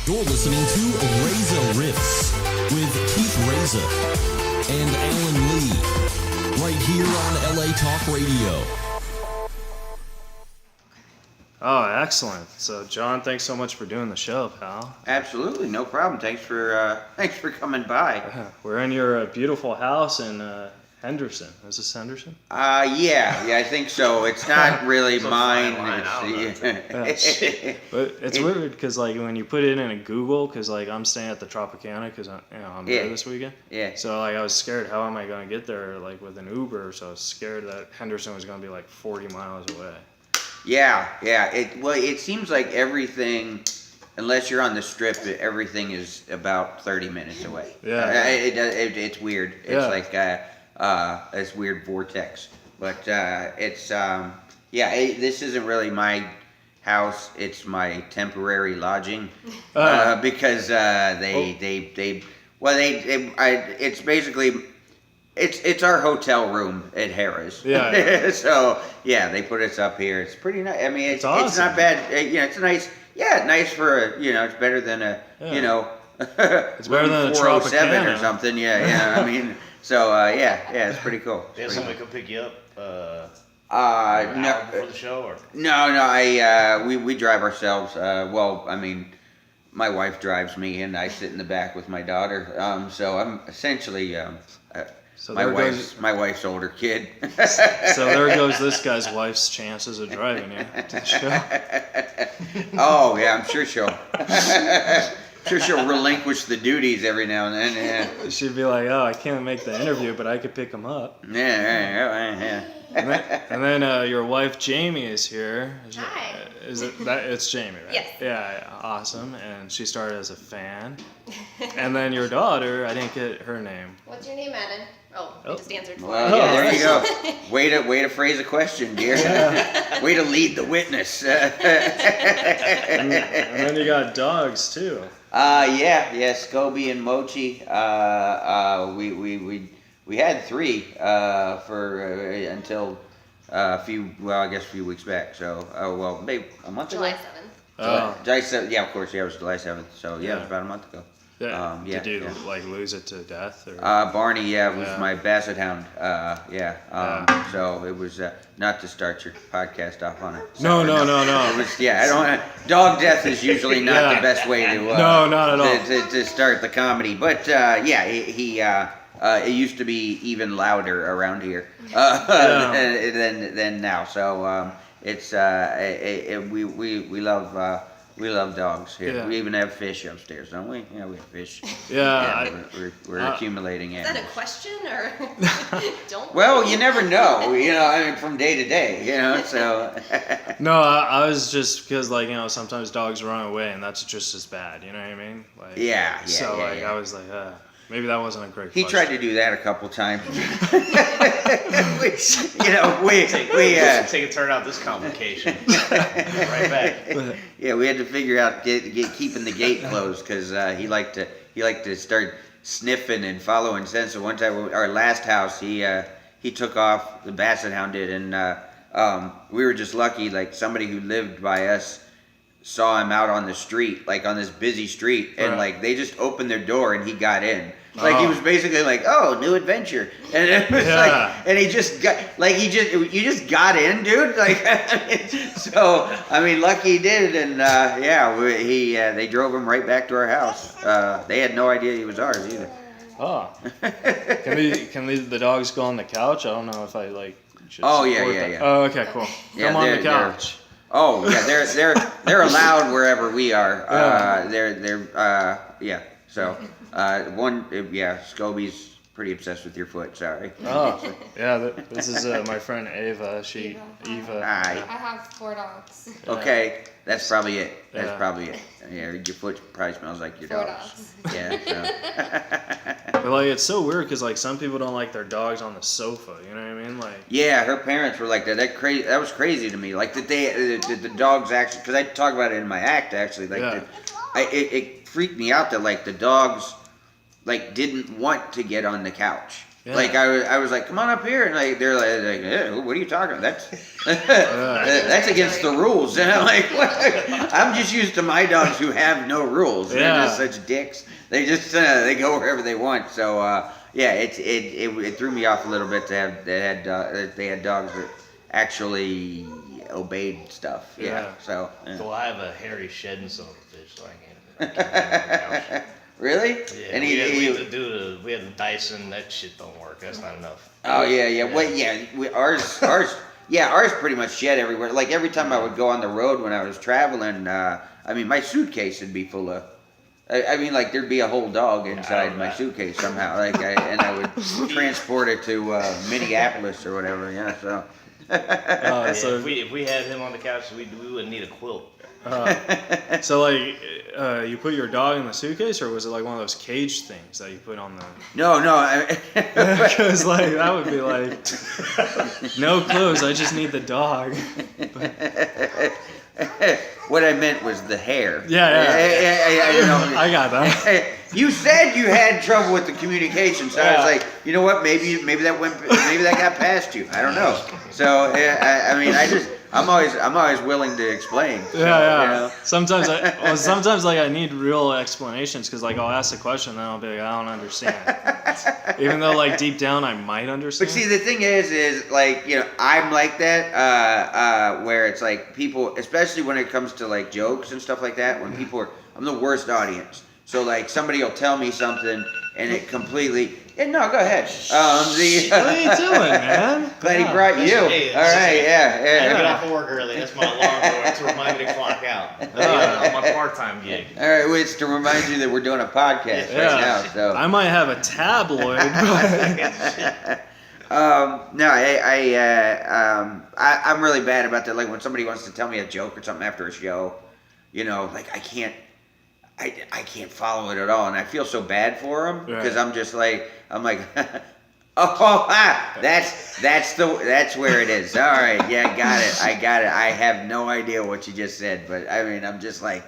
You're listening to Reza Riffs with Keith Reza and Alan Lee, right here on LA Talk Radio. Oh, excellent. So, John, thanks so much for doing the show, pal. Absolutely, no problem. Thanks for coming by. We're in your beautiful house in Henderson. Is this Henderson? Yeah, I think so. It's not really mine. But it's weird because, like, when you put it in a Google, because, like, I'm staying at the Tropicana because I'm there this weekend. Yeah. So, like, I was scared. How am I going to get there, like, with an Uber? So I was scared that Henderson was going to be like 40 miles away. Yeah. It seems like everything, unless you're on the strip, everything is about 30 minutes away. Yeah. It's weird. It's like this weird vortex. But this isn't really my house. It's my temporary lodging because it's basically. It's our hotel room at Harrah's. Yeah. So they put us up here. It's pretty nice. I mean, it's awesome. It's not bad. It's nice. Yeah, nice for it's better than it's better than a 407 Tropicana or something. Yeah. I mean, so it's pretty cool. They have somebody come pick you up. No, hour before the show, or no. We drive ourselves. I mean, my wife drives me, and I sit in the back with my daughter. So I'm essentially. So my wife's older kid. So there goes this guy's wife's chances of driving you to the show. Oh yeah, I'm sure she'll relinquish the duties every now and then. Yeah. She'd be like, "Oh, I can't make the interview, but I could pick him up." Yeah. And then your wife Jamie is here. Hi. It's Jamie, right? Yes. Yeah, awesome. And she started as a fan. And then your daughter, I didn't get her name. What's your name, Adam? I just answered. Well, yeah, there you go. Way to phrase a question, dear. Yeah. Way to lead the witness. And then you got dogs too. Scobie and Mochi. We had 3 for until a few weeks back. So maybe a month July ago. 7th. July 7th. Yeah, of course. Yeah, it was July 7th. So it was about a month ago. Yeah. Did you like lose it to death? Or? Barney, was my basset hound. So it was not to start your podcast off on it. No. It was I don't. Dog death is usually not the best way to. No, not at all. To start the comedy, but he it used to be even louder around here than now. So it's we love dogs here. Yeah. We even have fish upstairs, don't we? Yeah, we have fish. Yeah, we're accumulating Is animals. that a question or don't? Well, you never know. I mean, from day to day. So. No, I was just because sometimes dogs run away and that's just as bad. You know what I mean? Like, I was like, maybe that wasn't a great question. He tried to do that a couple times. take a turn out this complication. Right back. Yeah, we had to figure out keeping the gate closed because he liked to start sniffing and following scents. So one time, our last house, he took off. The basset hound did, and we were just lucky. Like somebody who lived by us saw him out on the street, like on this busy street, and like they just opened their door and he got in. Like he was basically like, "Oh, new adventure," and it was and he just got you just got in, dude. Like, lucky he did, and they drove him right back to our house. They had no idea he was ours either. Oh, can the dogs go on the couch? I don't know if I should Oh yeah. Oh, okay, cool. Come on the couch. Oh yeah, they're allowed wherever we are. So Scobie's pretty obsessed with your foot. Sorry. Oh yeah, this is my friend Ava. Eva. Hi. I have 4 dogs. Okay, that's probably it. That's Yeah. probably it. Yeah, your foot probably smells like your 4 dog's. dogs. Yeah. But it's so weird because some people don't like their dogs on the sofa. You know what I mean? Yeah, her parents were like that. That was crazy to me. Like that the dogs actually, because I talk about it in my act actually. It freaked me out that the dogs didn't want to get on the couch. Yeah. Like I was like, come on up here, and like they're like what are you talking about? That's against the rules. And I'm like, what? I'm just used to my dogs who have no rules. They're just such dicks. They just they go wherever they want. So it threw me off a little bit to have they had dogs that actually obeyed stuff. Yeah. So. Yeah. Well, I have a hairy shedding son of a bitch, so I can't have the couch. Really? Yeah, and we had the Dyson. That shit don't work. That's not enough. Oh yeah. Well, ours pretty much shed everywhere. Like every time I would go on the road when I was traveling, my suitcase would be full of. Like there'd be a whole dog inside my suitcase somehow. Like I would transport it to Minneapolis or whatever. Yeah. So. So if we had him on the couch, we wouldn't need a quilt. So like, you put your dog in the suitcase, or was it like one of those cage things that you put on the? No. Because like that would be like, no clothes. I just need the dog. What I meant was the hair. Yeah. I got that. You said you had trouble with the communication, so I was like, you know what? Maybe that got past you. I don't know. So I'm always willing to explain. So, yeah. You know? Sometimes like I need real explanations because like I'll ask a question and then I'll be like, I don't understand. Even though like deep down I might understand. But see, the thing is like, you know, I'm like that where it's like people, especially when it comes to like jokes and stuff like that, when people are, I'm the worst audience. So like somebody will tell me something and it completely. No, go ahead. What are you doing, man? Glad he brought you. All right, I get off of work early. That's my alarm to remind me to clock out. On my part-time gig. All right, well, it's to remind you that we're doing a podcast right now. So I might have a tabloid. I'm really bad about that. Like when somebody wants to tell me a joke or something after a show, you know, like I can't follow it at all, and I feel so bad for them because I'm like, that's where it is. All right, yeah, I got it. I have no idea what you just said, but I mean, I'm just like,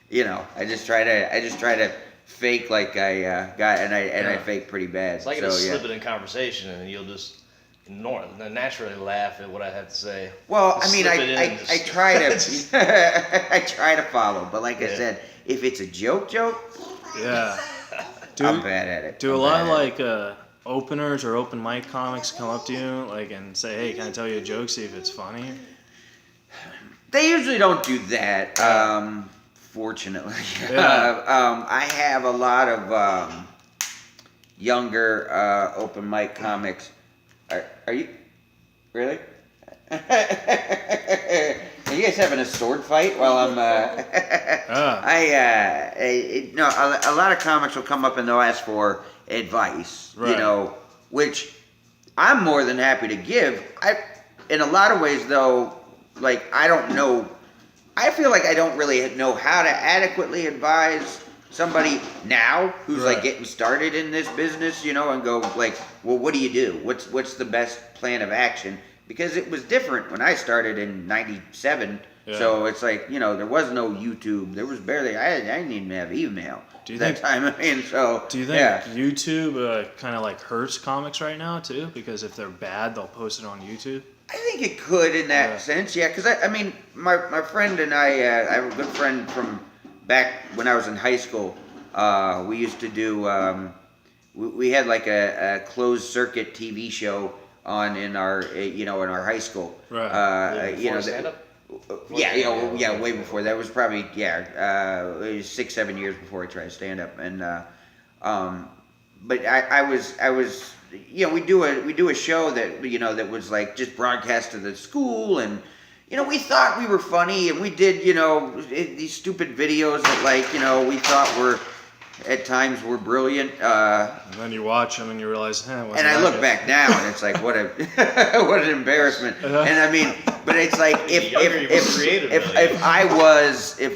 you know, I just try to fake like I got, and I fake pretty bad. It's like just slip it in conversation, and you'll just naturally laugh at what I have to say. Well, I mean, I try to I try to follow, but like I said, if it's a joke, I'm bad at it. Do a lot of like openers or open mic comics come up to you like and say, "Hey, can I tell you a joke? See if it's funny." They usually don't do that. Fortunately, I have a lot of younger open mic comics. Are you really? Are you guys having a sword fight while I'm? A lot of comics will come up and they'll ask for advice, you know, which I'm more than happy to give. In a lot of ways, though, like I don't know. I feel like I don't really know how to adequately advise somebody now who's like getting started in this business, you know, and go like, well, what do you do? What's the best plan of action? Because it was different when I started in '97. Yeah. So it's like, you know, there was no YouTube. There was barely, I didn't even have email that time. I mean, so. Do you think YouTube kind of like hurts comics right now too? Because if they're bad, they'll post it on YouTube? I think it could in that sense, yeah. Because I mean, my friend and I have a good friend from back when I was in high school. We used to do, we had like a closed circuit TV show on in our high school. Right. Stand-up? Way before. That was probably it was 6-7 years before I tried stand up, and but I was you know we do a show that that was like just broadcast to the school, and we thought we were funny, and we did these stupid videos that we thought were at times were brilliant. And then you watch them and you realize, and I look back now and it's like, what an embarrassment. And I mean, but it's like if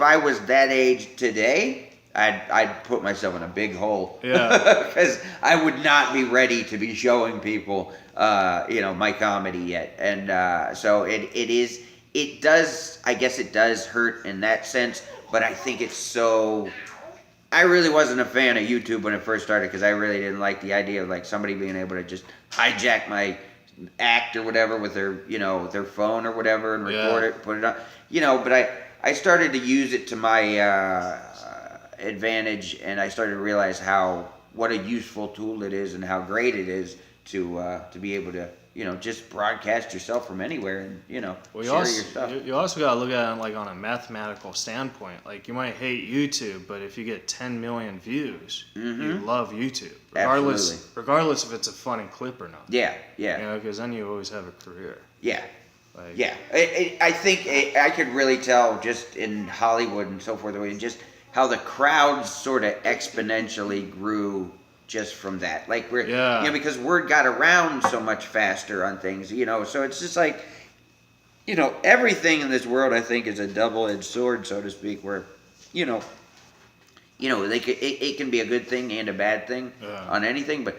I was that age today, I'd put myself in a big hole. Yeah. Because I would not be ready to be showing people, my comedy yet. And so it does hurt in that sense. But I think it's so I really wasn't a fan of YouTube when it first started because I really didn't like the idea of like somebody being able to just hijack my act or whatever with their their phone or whatever and record it, put it on, but I started to use it to my advantage, and I started to realize what a useful tool it is and how great it is to be able to just broadcast yourself from anywhere and share your stuff. You also got to look at it like on a mathematical standpoint. Like you might hate YouTube, but if you get 10 million views, you love YouTube, regardless if it's a funny clip or not. Yeah. Because then you always have a career. Yeah. I think I could really tell just in Hollywood and so forth, just how the crowds sort of exponentially grew just from that. Like because word got around so much faster on things, so it's just like, everything in this world I think is a double-edged sword, so to speak, where, it can be a good thing and a bad thing on anything. But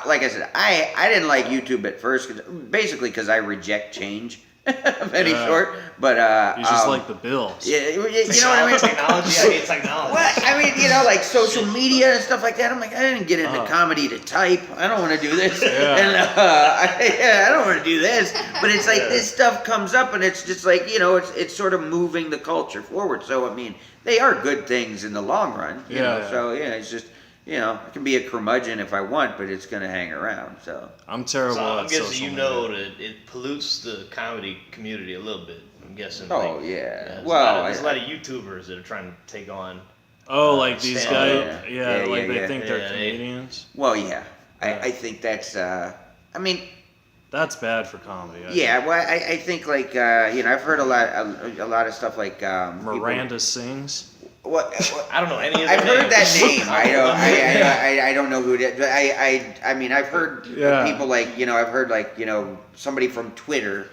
like I said, I didn't like YouTube at first, basically because I reject change of any sort, but you just like the bills. Yeah, you know what I mean. Technology, I hate technology. Well, I mean, like social media and stuff like that. I'm like, I didn't get into comedy to type. I don't want to do this, and I don't want to do this. But it's like this stuff comes up, and it's just like it's sort of moving the culture forward. So I mean, they are good things in the long run. You know? So it's just. I can be a curmudgeon if I want, but it's going to hang around. So I'm terrible. So I'm at guessing social that it pollutes the comedy community a little bit. I'm guessing. Oh there's there's a lot of YouTubers that are trying to take on. Like these guys. They think they're comedians. Well, yeah. I think that's. I mean. That's bad for comedy. I think like I've heard a lot of stuff like Miranda sings. What? I don't know any of. I've heard that name. I I don't know who it is. But I mean I've heard people like I've heard like somebody from Twitter.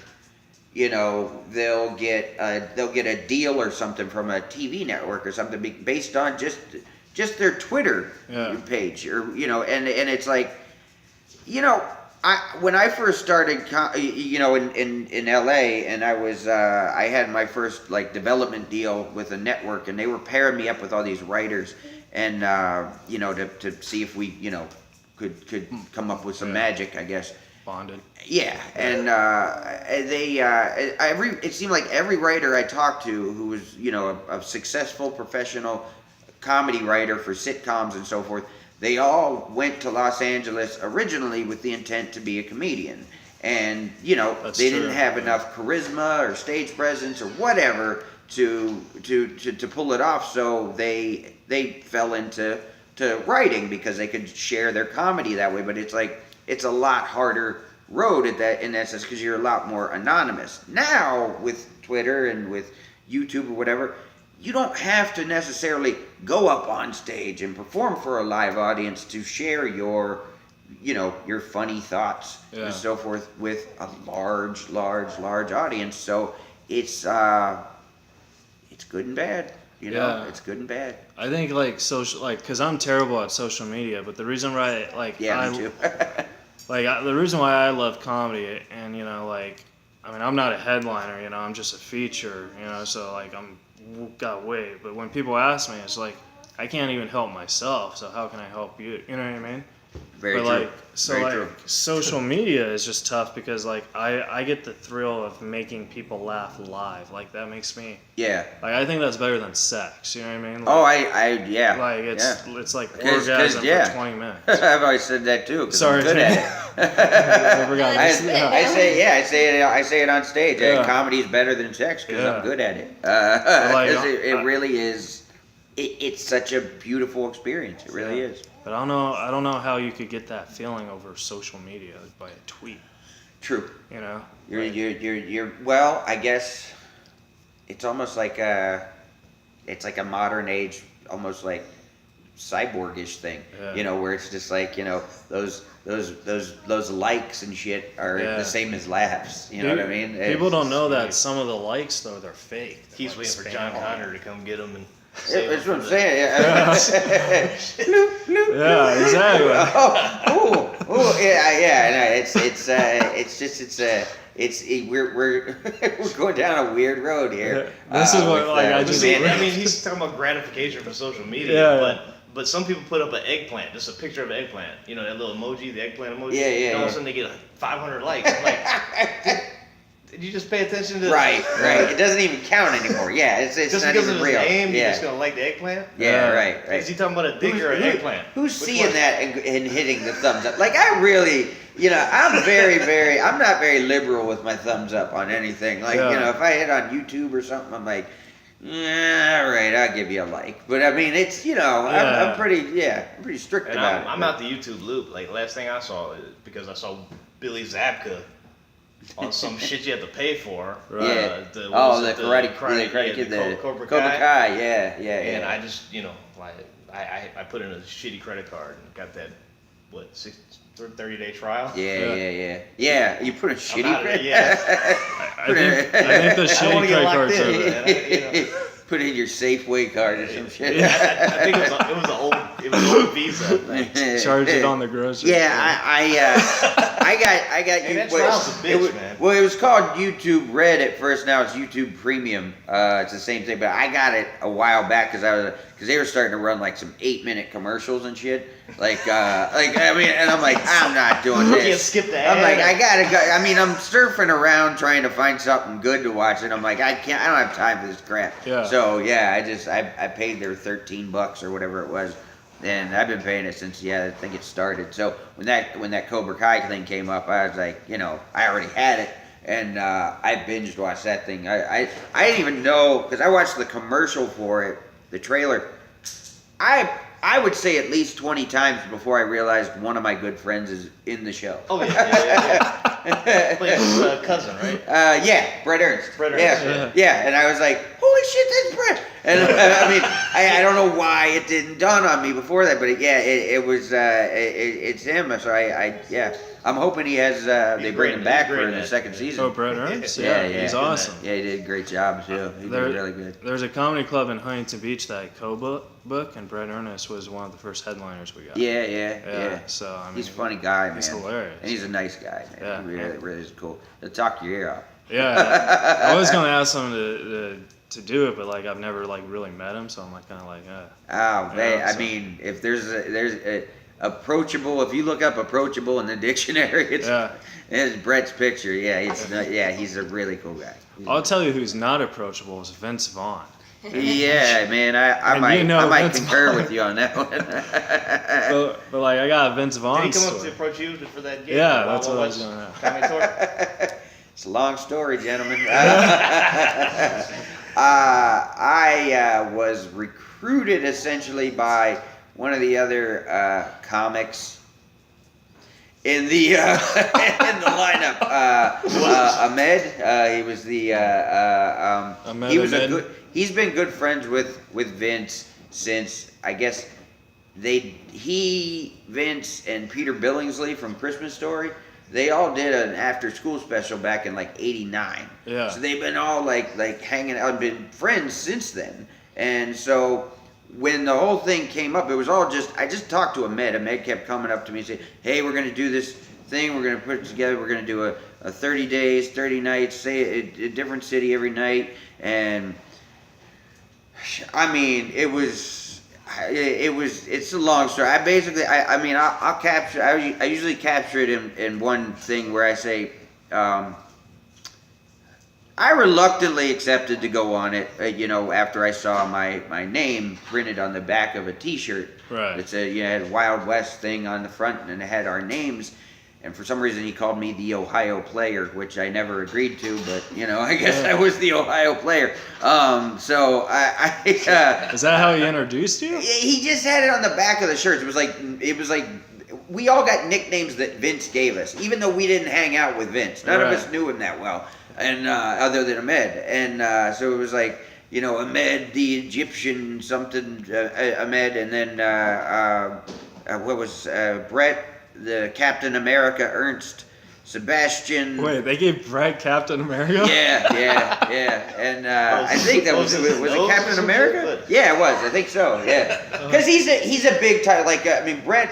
They'll get a deal or something from a TV network or something based on just their Twitter page or and it's like when I first started, in LA, and I had my first like development deal with a network, and they were pairing me up with all these writers, and to see if we could come up with some magic, I guess. Bonded. Yeah, and it seemed like every writer I talked to who was a successful professional comedy writer for sitcoms and so forth. They all went to Los Angeles originally with the intent to be a comedian. And, they didn't have enough charisma or stage presence or whatever to pull it off. So they fell into writing because they could share their comedy that way. But it's like, it's a lot harder road in that sense because you're a lot more anonymous. Now with Twitter and with YouTube or whatever, you don't have to necessarily go up on stage and perform for a live audience to share your funny thoughts and so forth with a large audience. So it's good and bad. It's good and bad. I think because I'm terrible at social media, but the reason why me too. the reason why I love comedy and I'm not a headliner, I'm just a feature, so like I'm got weight, but when people ask me, it's like I can't even help myself, so how can I help you? You know what I mean? Very true. Social media is just tough because I get the thrill of making people laugh live. Like that makes me. Yeah. I think that's better than sex. You know what I mean? It's like orgasm for 20 minutes. I've always said that too. Sorry, I'm good at it. I say it on stage. Comedy is better than sex because I'm good at it. It really is. It's such a beautiful experience. It really is. But I don't know how you could get that feeling over social media by a tweet. True. You're well, I guess it's almost like it's like a modern age, almost like cyborgish thing. Where it's just like those likes and shit are the same as laughs. You know what I mean? People don't know that some of the likes though they're fake. He's waiting for John Connor to come get them and. That's what I'm saying. Yeah, exactly. We're going down a weird road here. This is what he's talking about gratification for social media, But some people put up an eggplant, just a picture of an eggplant. You know, that little emoji, the eggplant emoji. Yeah, yeah, And all of a yeah. sudden they get like 500 likes. I'm like, did you just pay attention to Right. It doesn't even count anymore. Yeah, it's Just not because even of his real. name, you're Yeah. just gonna like the eggplant? Yeah, right. Is he talking about a dick or an eggplant? Who's Which seeing one? that and hitting the thumbs up? Like, I really, I'm I'm not very liberal with my thumbs up on anything. Like, if I hit on YouTube or something, I'm like, yeah, all right, I'll give you a like. But I mean, it's, I'm pretty strict And about it. I'm out the YouTube loop. Like, last thing I saw, because I saw Billy Zabka on some shit you have to pay for. Yeah. The Karate Kid, the Cobra Cobra Kai. Kai, yeah. And I just, like, I put in a shitty credit card and got that, 30-day trial? Yeah, you put a shitty out of credit. it, yeah. I think the I don't shitty want to get credit locked cards in, are man. Put in your Safeway card or some shit. I think it was an old Visa. Like, charge it on the grocery. Yeah, I got Hey, you. that trial's a bitch, man. Well, it was called YouTube Red at first. Now it's YouTube Premium. It's the same thing, but I got it a while back because they were starting to run like some 8-minute commercials and shit. And I'm like, I'm not doing You this. can't skip the ad. I'm like, I gotta go. I mean, I'm surfing around trying to find something good to watch, and I'm like, I don't have time for this crap. Yeah. So yeah, I paid their $13 or whatever it was. And I've been paying it since I think it started. So when that Cobra Kai thing came up, I was like, I already had it, and I binged watched that thing. I didn't even know because I watched the commercial for it, the trailer. I would say at least 20 times before I realized one of my good friends is in the show. Oh, yeah. Played his cousin, right? Yeah, Brett Ernst. Brett Ernst, Yeah, and I was like, holy shit, that's Brett. And I mean, I don't know why it didn't dawn on me before that, but it was it's him. So I'm hoping he has. They bring him back for the second season. Oh, Brett Ernst? Yeah, He's awesome. Yeah, he did a great job too. He did really good. There's a comedy club in Huntington Beach that I co-book, and Brett Ernst was one of the first headliners we got. Yeah. So I mean, He's a funny guy, man. He's hilarious. And he's a nice guy. Man. Yeah. He really is cool. He'll talk your ear off. Yeah, I was gonna ask him to do it, but like I've never like really met him, so I'm like kind of like, Oh man, Yeah, I so- mean, if there's a approachable, if you look up approachable in the dictionary, it's Brett's picture. Yeah, he's a really cool guy. I'll tell you who's not approachable is Vince Vaughn. Yeah, man, I And might Vince concur Vaughn. with you on that one. But like I got a Vince Vaughn Did he come up story. to approach you for that gig? Yeah, The that's Wild what I was West gonna ask. Comedy tour? It's a long story, gentlemen. I was recruited essentially by one of the other comics in the lineup. Ahmed. He was the Ahmed he was Ahmed? He's been good friends with Vince since I guess Vince and Peter Billingsley from Christmas Story. They all did an after-school special back in like '89. Yeah. So they've been all like hanging out and been friends since then. And so when the whole thing came up, it was all I just talked to Ahmed. Ahmed kept coming up to me and saying, "Hey, we're gonna do this thing. We're gonna put it together. We're gonna do a 30 days, 30 nights, say a different city every night." And I mean, it's a long story. I'll capture. I usually capture it in one thing where I say, I reluctantly accepted to go on it. After I saw my name printed on the back of a T-shirt. Right. It said, had a Wild West thing on the front, and it had our names. And for some reason, he called me the Ohio Player, which I never agreed to. But I guess I was the Ohio Player. So Is that how he introduced you? he just had it on the back of the shirts. It was like we all got nicknames that Vince gave us, even though we didn't hang out with Vince. None of us knew him that well, and other than Ahmed. And so it was like Ahmed the Egyptian something, Ahmed, and then what was Brett the Captain America Ernst. Sebastian. Wait, they gave Brett Captain America? Yeah. And I think that was it Captain America? Good. Yeah, it was. I think so. Yeah, because he's a big time. Like Brett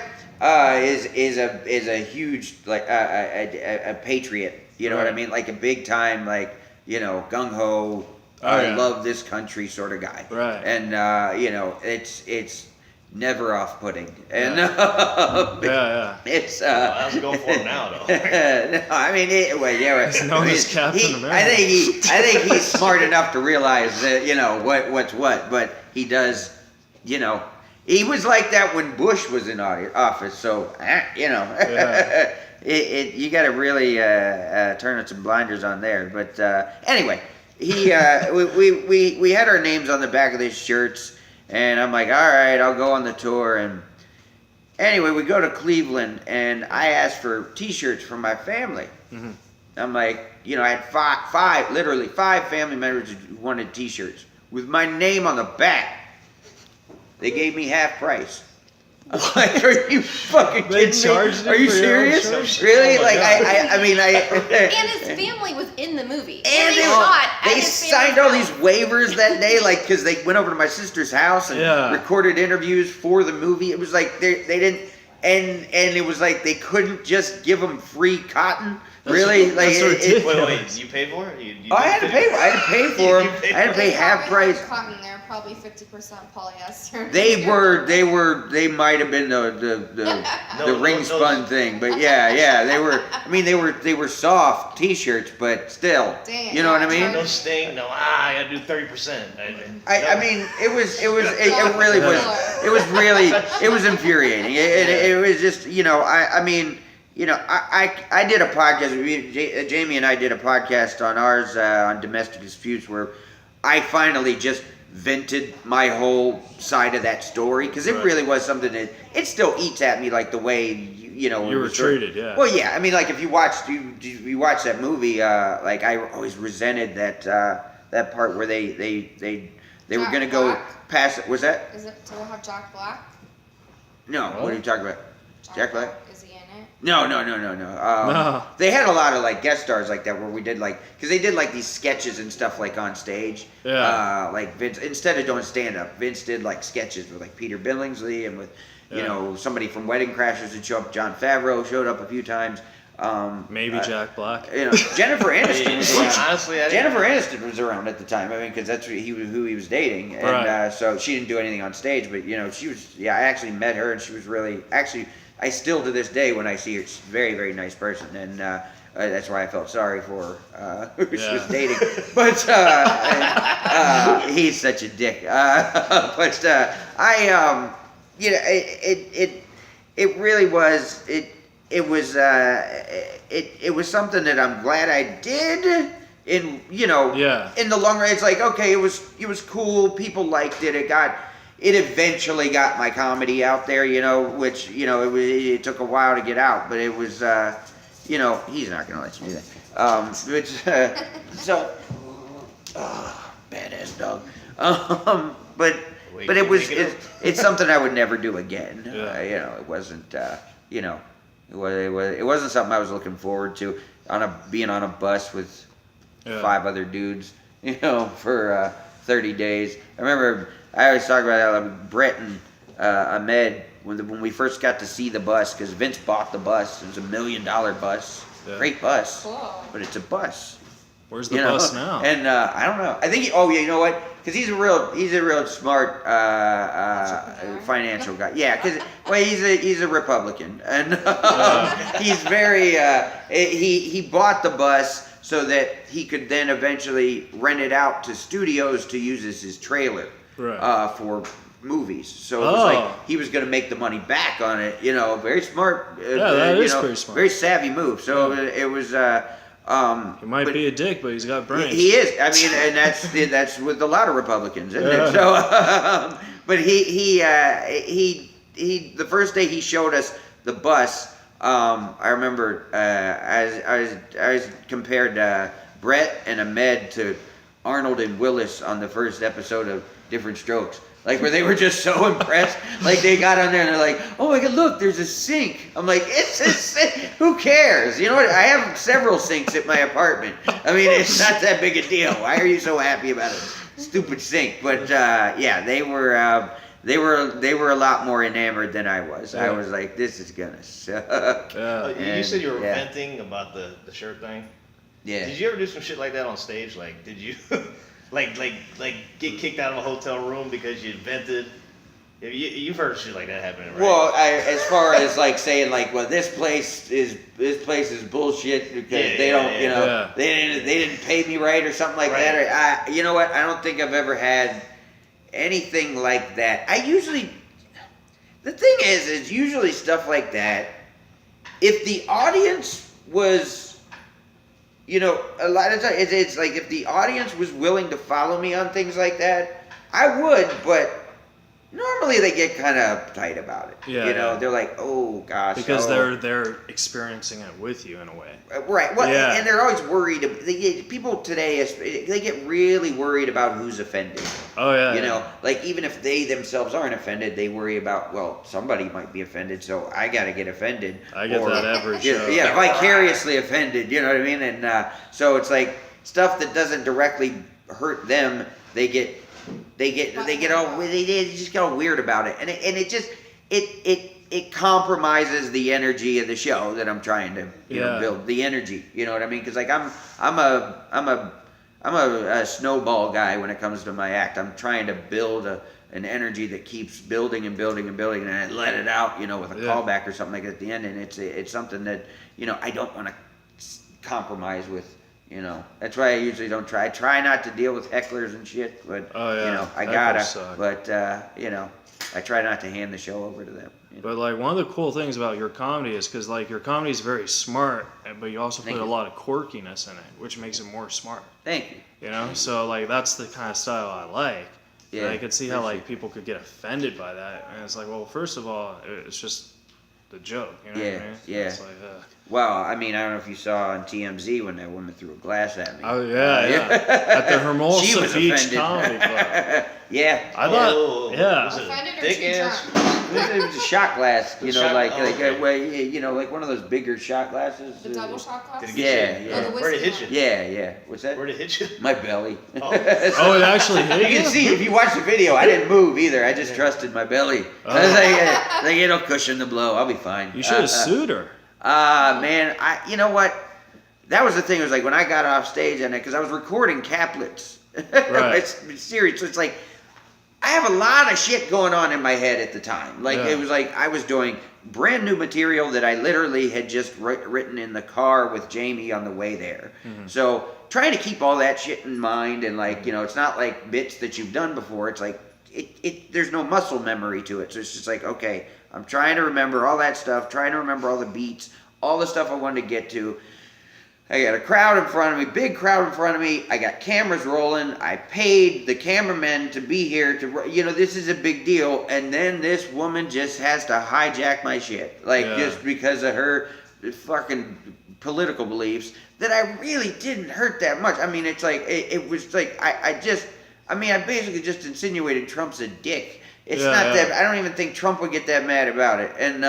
is a huge a patriot. You know what I mean? Like a big time gung ho. I love this country sort of guy. Right. And it's never off-putting, and Yeah. it's How's it going for him now, though? no, I mean, He's known as Captain America. I think he's smart enough to realize that what's what, but he does, he was like that when Bush was in office. So Yeah. you got to really turn some blinders on there. But anyway, we had our names on the back of these shirts. And I'm like, all right, I'll go on the tour. And anyway, we go to Cleveland, and I asked for T-shirts for my family. Mm-hmm. I'm like, I had literally five family members who wanted T-shirts with my name on the back. They gave me half price. I'm like, are you fucking They kidding charged me? you Are you for your own serious? shirt? Really? Oh my God. And his family was in the movie. And they they shot at they his signed family's all these house. waivers that day, like, because they went over to my sister's house and Yeah. recorded interviews for the movie. It was like they didn't, and it was like they couldn't just give them free cotton. Really? Like that's ridiculous. Wait, you paid for it? You I had to pay. I had to pay for them. I had to pay half price. Cotton, they're probably 50% polyester. They might have been the ring spun thing, but yeah, they were. I mean, they were soft T-shirts, but still, Dang, you know what I yeah, mean? No sting, I gotta do 30%. I mean, it really was. It was infuriating. It was just, I did a podcast. Jamie and I did a podcast on ours on domestic disputes where I finally just vented my whole side of that story because it Right. really was something that it still eats at me like the way you were treated. Yeah. Well, yeah. I mean, like if you watched that movie, like I always resented that part where they were Jack gonna go Black? past it. Was that? Is it? Do they have Jack Black? No. What are you talking about? Jack Black? Is he in it? No. No. They had a lot of like guest stars like that where we did because they did like these sketches and stuff like on stage. Yeah. Like Vince, instead of doing stand up, Vince did like sketches with like Peter Billingsley and with somebody from Wedding Crashers would show up. John Favreau showed up a few times. Maybe Jack Black. Jennifer Aniston was around. Honestly, Jennifer Aniston was around at the time. I mean, because that's who he was dating, and Right. so she didn't do anything on stage. But she was. Yeah, I actually met her, and she was really actually. I still to this day when I see her, she's a very very nice person, and that's why I felt sorry for who she was dating. But he's such a dick. But it really was it was something that I'm glad I did. In in the long run, it's like okay, it was cool. People liked it. It eventually got my comedy out there. Which it took a while to get out, but it was he's not gonna let you do that. Badass dog. But it's something I would never do again. Yeah. It wasn't. It wasn't something I was looking forward to being on a bus with 5 other dudes, for 30 days. I remember I always talk about how Brett and Ahmed when we first got to see the bus because Vince bought the bus. It was $1 million bus, great bus, Cool. but it's a bus. Where's the bus now? And I don't know. I think. You know what? Because he's a real smart financial guy. Yeah, because he's a Republican, and he's very. He bought the bus so that he could then eventually rent it out to studios to use as his trailer for movies. So it was like he was going to make the money back on it. Very smart. That is pretty smart. Very savvy move. So it was. He might be a dick, but he's got brains. He is. I mean, and that's with a lot of Republicans, isn't it? So, but he the first day he showed us the bus. I remember I was compared Brett and Ahmed to Arnold and Willis on the first episode of Different Strokes. Like where they were just so impressed, like they got on there and they're like, "Oh my God, look, there's a sink." I'm like, "It's a sink. Who cares? You know what? I have several sinks at my apartment. I mean, it's not that big a deal. Why are you so happy about a stupid sink?" But they were a lot more enamored than I was. I was like, "This is gonna suck." You said you were venting about the shirt thing. Yeah. Did you ever do some shit like that on stage? Like, did you? Like get kicked out of a hotel room because you vented You've heard shit like that happening, right? Well, as far as like saying like, well, this place is bullshit because they don't, you know, they didn't pay me right or something like that. Or, you know what? I don't think I've ever had anything like that. The thing is usually stuff like that. If the audience was, you know, a lot of times it's like if the audience was willing to follow me on things like that, I would, but. Normally they get kind of uptight about it. Yeah, you know, they're like, "Oh gosh," because they're experiencing it with you in a way. Right. Well, and they're always worried. People today, they get really worried about who's offended. Oh yeah. You know, like even if they themselves aren't offended, they worry about, well, somebody might be offended, so I got to get offended. I get that every show. Yeah, vicariously offended. You know what I mean? And so it's like stuff that doesn't directly hurt them. They just get all weird about it, and it just compromises the energy of the show that I'm trying to build the energy. You know what I mean? Because like I'm a snowball guy when it comes to my act. I'm trying to build an energy that keeps building and building and building, and I let it out, you know, with a callback or something like that at the end, and it's something that, you know, I don't want to compromise with. You know, that's why I usually don't try. I try not to deal with hecklers and shit, but you know, I gotta. But you know, I try not to hand the show over to them. You know? But like one of the cool things about your comedy is because like your comedy is very smart, but you also put a lot of quirkiness in it, which makes it more smart. Thank you. You know, so like that's the kind of style I like. Yeah, and I could see how like people could get offended by that, and it's like, well, first of all, it's just the joke. You know what I mean? Yeah. It's like, well, I mean, I don't know if you saw on TMZ when that woman threw a glass at me. Oh yeah. At the Hermosa Beach Comedy Club. Yeah. I thought, Was it Offended or thick too ass? It was a shot glass, you know, okay. you know, like one of those bigger shot glasses. The double shot glass? Did it get you? Yeah. Oh, the Where'd it whiskey hit you? Yeah. What's that? Where'd it hit you? My belly. Oh. Oh, it actually hit You can see if you watch the video, I didn't move either. I just trusted my belly. I was like, it'll cushion the blow. I'll be fine. You should have sued her. Man, you know what? That was the thing. It was like when I got off stage and because I was recording caplets. Right. It's serious. So it's like I have a lot of shit going on in my head at the time. Like it was like I was doing brand new material that I literally had just written in the car with Jamie on the way there. Mm-hmm. So trying to keep all that shit in mind and like, you know, it's not like bits that you've done before. It's like there's no muscle memory to it. So it's just like, okay, I'm trying to remember all that stuff, trying to remember all the beats, all the stuff I wanted to get to. I got a crowd in front of me, big crowd in front of me. I got cameras rolling. I paid the cameramen to be here to, you know, this is a big deal. And then this woman just has to hijack my shit. Like, just because of her fucking political beliefs that I really didn't hurt that much. I mean, it's like, it was like, I basically just insinuated Trump's a dick. It's not that, I don't even think Trump would get that mad about it. And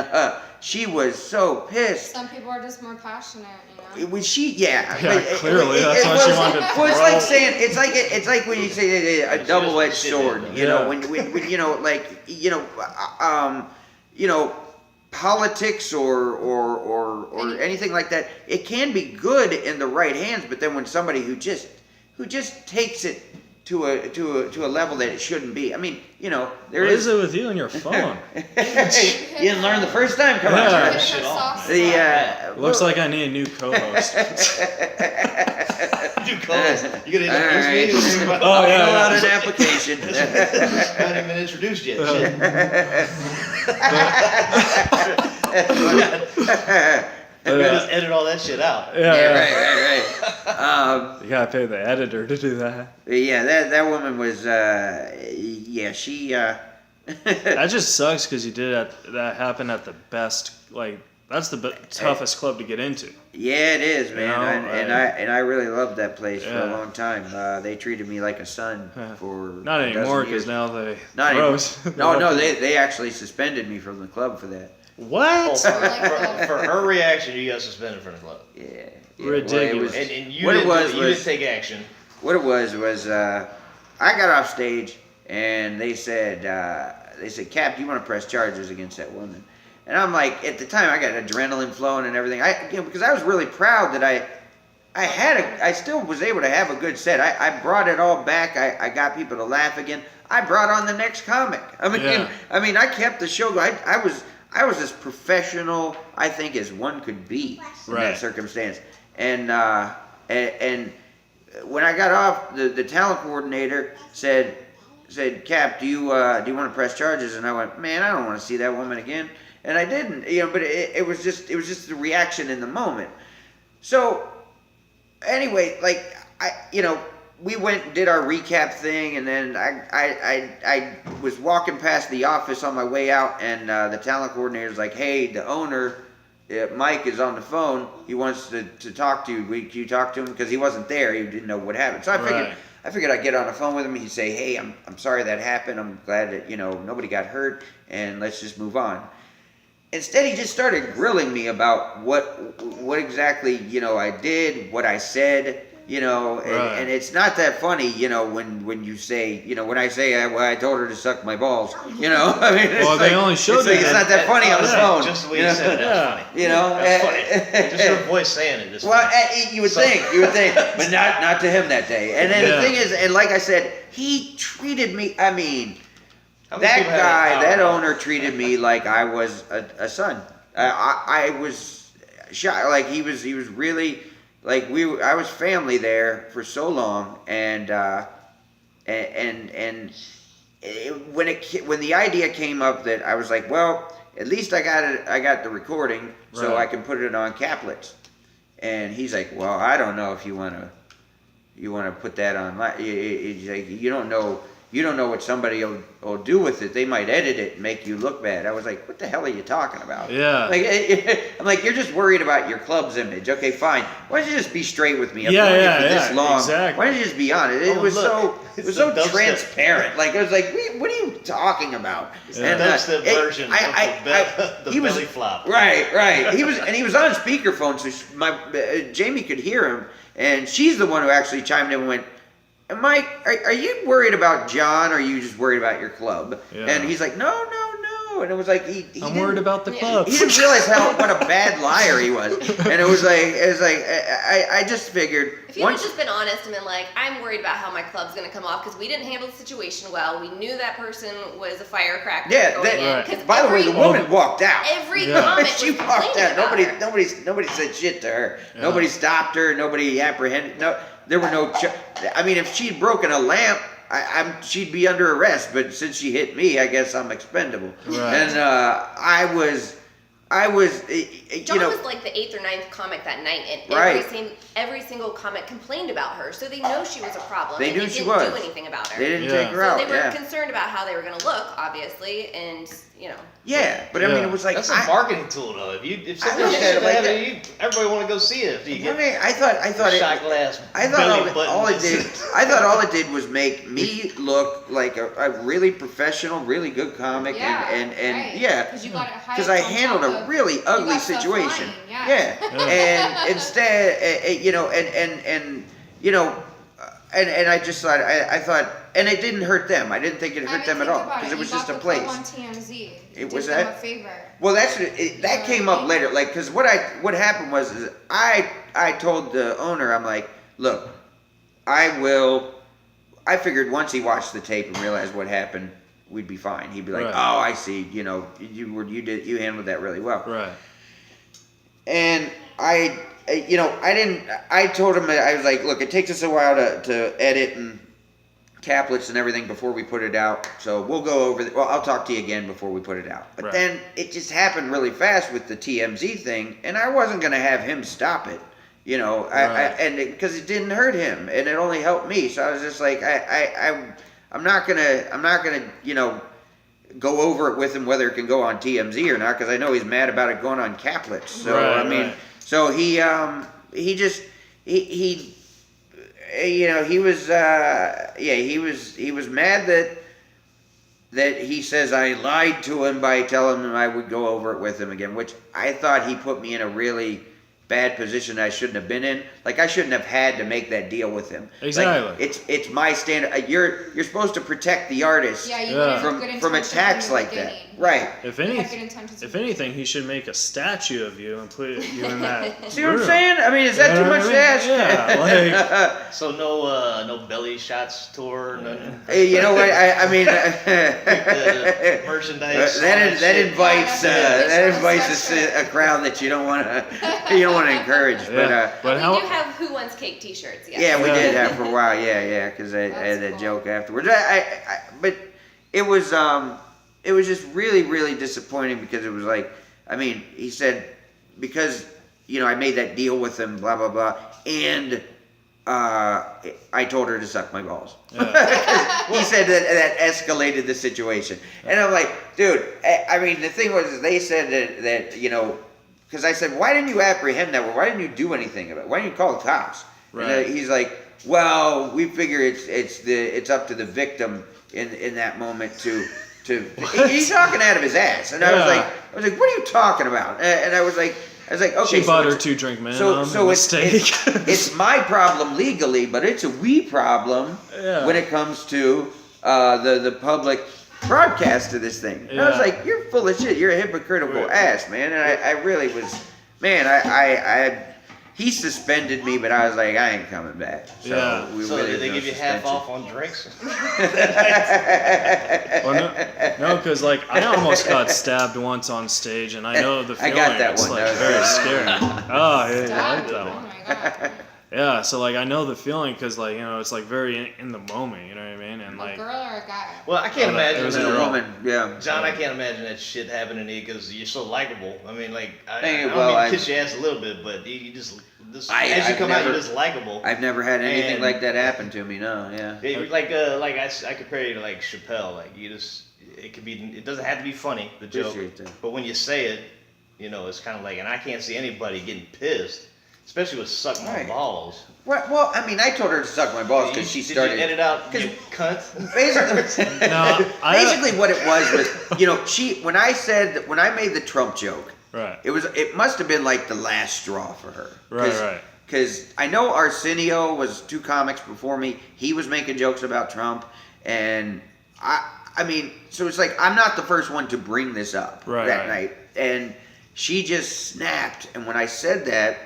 she was so pissed. Some people are just more passionate, you know? Was she? Yeah, clearly. That's why she wanted to Well, it's like saying, it's like when you say a double-edged sword, you know, when you know, like, you know, politics or anything like that, it can be good in the right hands, but then when somebody who just takes it to a level that it shouldn't be. I mean, you know, What is it with you and your phone? You didn't learn the first time. Come on. Shit off. Looks like I need a new co-host. You gonna introduce me? Oh yeah. Fill out an application. Not even introduced yet. Just edit all that shit out. Right. You gotta pay the editor to do that. Yeah, that woman was. She. That just sucks because you did that happen at the best. Like that's the toughest club to get into. Yeah, it is, man. You know, And I really loved that place for a long time. They treated me like a son for not anymore because now they not anymore. No, they actually suspended me from the club for that. What? For her reaction, you got suspended from the club. Yeah. Ridiculous. Well, and you didn't take action. What it was I got off stage and they said, Cap, do you want to press charges against that woman? And I'm like, at the time I got adrenaline flowing and everything. Because I was really proud that I still was able to have a good set. I brought it all back. I got people to laugh again. I brought on the next comic. I kept the show going. I was as professional, I think, as one could be in that circumstance. And when I got off, the talent coordinator said, Cap, do you want to press charges? And I went, man, I don't want to see that woman again. And I didn't, but it was just the reaction in the moment. So anyway, we went and did our recap thing, and then I was walking past the office on my way out, and the talent coordinator was like, hey, the owner, Mike, is on the phone. He wants to talk to you. Can you talk to him? Because he wasn't there. He didn't know what happened. So I figured I'd get on the phone with him. He'd say, hey, I'm sorry that happened. I'm glad that, nobody got hurt, and let's just move on. Instead, he just started grilling me about what exactly, I did, what I said, and it's not that funny, when you say, when I say, I told her to suck my balls, Well, they only showed it's not that funny on the phone. Just the way you said it, that's funny. That's funny. Just your voice saying it is well, funny. you would think, but not to him that day. And then the thing is, and like I said, he treated me, that guy, that owner treated me like I was a son. I was shocked. Like he was really like I was family there for so long, and when the idea came up that I was like, well, at least I got the recording, so I can put it on Caplets. And he's like, well, I don't know if you want to put that on. You don't know. You don't know what somebody will do with it. They might edit it and make you look bad. I was like, what the hell are you talking about? Yeah. I'm like, you're just worried about your club's image. Okay, fine. Why don't you just be straight with me? I've known you for this long. Exactly. Why don't you just be honest? It was so transparent. Like, it was like, what are you talking about? And that's the version of the belly flop. Right. He was on speakerphone, so Jamie could hear him, and she's the one who actually chimed in and went, Mike, are you worried about John, or are you just worried about your club? Yeah. And he's like, no. And it was like I'm worried about the club. He didn't realize what a bad liar he was. And it was like I just figured. If you had just been honest and been like, I'm worried about how my club's going to come off because we didn't handle the situation well. We knew that person was a firecracker going in. By the way, the woman walked out. Every comment she was walked out. Nobody said shit to her. Yeah. Nobody stopped her. Nobody apprehended. No, there were no. If she'd broken a lamp, she'd be under arrest. But since she hit me, I guess I'm expendable. Right. And I was. John was like the 8th or 9th comic that night, and every single comic complained about her, so they know she was a problem. They knew she was. They didn't do anything about her. They didn't take her out. So they were concerned about how they were going to look, obviously, and Yeah, but I mean, it was like that's a marketing tool, though. If something everybody want to go see it. I thought shot glass. I thought all it did was make me look like a really professional, really good comic, because I handled a really ugly situation. And instead, and I just thought, I thought, and it didn't hurt them. I didn't think it hurt them at all, because it was just a place. On TMZ. It was them that. A favor. Well, that came up later. Like, because what happened was I told the owner, I'm like, look, I figured once he watched the tape and realized what happened, we'd be fine. He'd be like, oh, I see. You handled that really well. Right. And I told him, I was like, look, it takes us a while to edit and Caplets and everything before we put it out. So we'll go over I'll talk to you again before we put it out. But then it just happened really fast with the TMZ thing, and I wasn't going to have him stop it, and because it didn't hurt him, and it only helped me. So I was just like, I'm not gonna go over it with him whether it can go on TMZ or not, because I know he's mad about it going on Caplets. So so he was mad that he says I lied to him by telling him I would go over it with him again, which I thought he put me in a really bad position I shouldn't have been in. Like, I shouldn't have had to make that deal with him. Exactly. Like, it's my standard. You're supposed to protect the artist from attacks like that. Right. If had good anything, intentions. if anything, he should make a statue of you and put you in that. See what I'm room. saying? I mean, is that You too know much what to I ask? mean? Yeah, So no belly shots tour, nothing. Hey, you know what? I mean, The merchandise. that invites Yeah. a crowd that you don't want to encourage. Yeah. But But we how? do have Who Wants Cake T-shirts. Yes. yeah, we Yeah. did have for a while. Yeah, because I had that That's joke cool. afterwards. But it was just really disappointing because it was like, I mean, he said because I made that deal with him, blah blah blah, and I told her to suck my balls. Yeah. He said that escalated the situation, and I'm like, dude. I mean, the thing was, they said that because I said, why didn't you apprehend that? Why didn't you do anything about it? Why didn't you call the cops? Right. And he's like, well, we figure it's up to the victim in that moment to. He's talking out of his ass, and Yeah. I was like, what are you talking about? And I was like, okay. She bought her it's- 2-drink minimum. So it's mistake. it's my problem legally, but it's a we problem Yeah. when it comes to the public broadcast of this thing. And I was Yeah. like, you're full of shit. You're a hypocritical Right. ass, man. And I really was, man. He suspended me, but I was like, I ain't coming back. So Yeah. we So really did they no give you half suspension. off on drinks? Well, no, because like I almost got stabbed once on stage, and I know the I feeling. got that it's one. like That was very good. scary. Oh yeah, I like that Oh one. my god. Yeah, so like I know the feeling because like it's like very in the moment. You know what I mean? And A like girl or a guy? Well, I can't Oh, that- it imagine was It a was a girl. woman, yeah. John, I can't imagine that shit happening to you because you're so likable. I mean, like, I Hey, don't well, mean I- to kiss your ass a little bit, but you just as you I've come out, never- you're just likable. I've never had anything And- like that happen to me. No, yeah. Yeah, like I compare you to like Chappelle. Like it doesn't have to be funny, the joke, Appreciate that. but when you say it, it's kind of like, and I can't see anybody getting pissed, especially with suck my Right. balls. Well, I mean, I told her to suck my balls because she Did started. you edit out 'cause- you cunt? Basically, No, basically what it was when I made the Trump joke, right, it must have been like the last straw for her. right. Because I know Arsenio was 2 comics before me. He was making jokes about Trump, and I mean, so it's like I'm not the first one to bring this up that night, and she just snapped. And when I said that,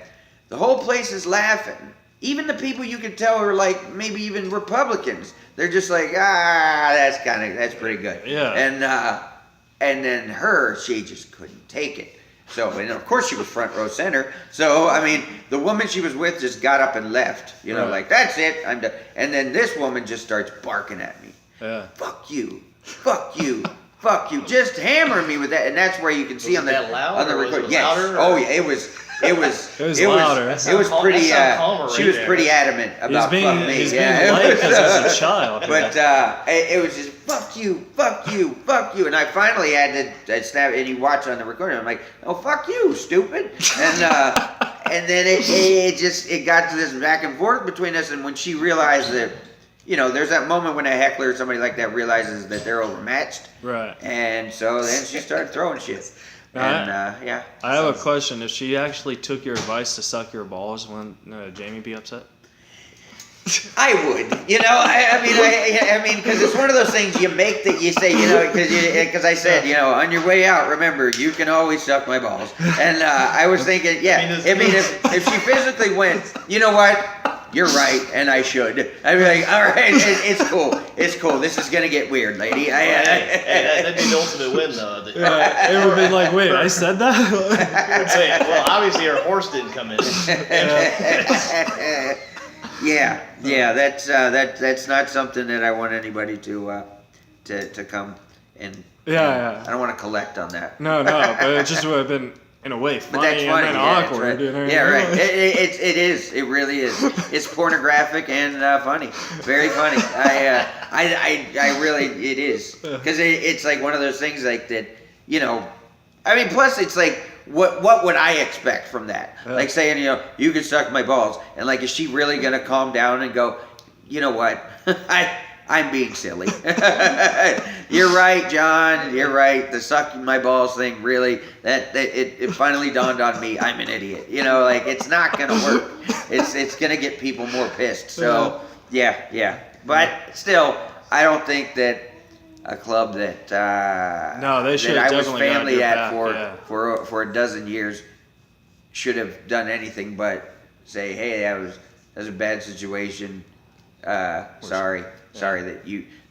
the whole place is laughing. Even the people you could tell are like maybe even Republicans. They're just like, that's pretty good. Yeah. And then she just couldn't take it. So, and of course she was front row center. So, I mean, the woman she was with just got up and left. Right. Like, that's it, I'm done. And then this woman just starts barking at me. Yeah. Fuck you. Fuck you. Fuck you. Just hammering me with that. And that's where you can see Was on it the that loud, on the or was it record. Yes. louder, or- Oh yeah, it was It was louder. It was pretty That sound calmer she right was there. pretty adamant about fuck me. He's Yeah, being it light was, because he's a child. but it was just fuck you, fuck you, fuck you, and I finally had to snap. And you watch on the recording, I'm like, oh fuck you, stupid, and then it got to this back and forth between us. And when she realized that, there's that moment when a heckler or somebody like that realizes that they're overmatched, Right. and so then she started throwing shit. And yeah, I have a question. If she actually took your advice to suck your balls, wouldn't Jamie be upset? I would, I mean, because it's one of those things you make that you say, because I said, on your way out, remember, you can always suck my balls. And I was thinking, if she physically went, you know what, you're right, and I should. I'd be like, all right, it's cool. This is gonna get weird, lady. That'd be the ultimate win, though. Yeah, it would have been like, wait, I said that? I'd say, well, obviously her horse didn't come in. Yeah, that's not something that I want anybody to come and. Yeah. I don't want to collect on that. No, but it just would have been, in a way, But that's funny funny. and then Yeah, awkward. right. You know? Yeah, right. It is. It really is. It's pornographic and funny. Very funny. I really, it is. Because it's like one of those things like that, I mean, plus it's like, what would I expect from that? Like saying, you can suck my balls. And like, is she really going to calm down and go, you know what? I'm being silly. You're right, John. You're right. The sucking my balls thing, really, it finally dawned on me. I'm an idiot. It's not gonna work. It's gonna get people more pissed. So yeah. But still, I don't think that a club that No, they should that have I was definitely got family your at back, for a dozen years should have done anything but say, hey, that was a bad situation.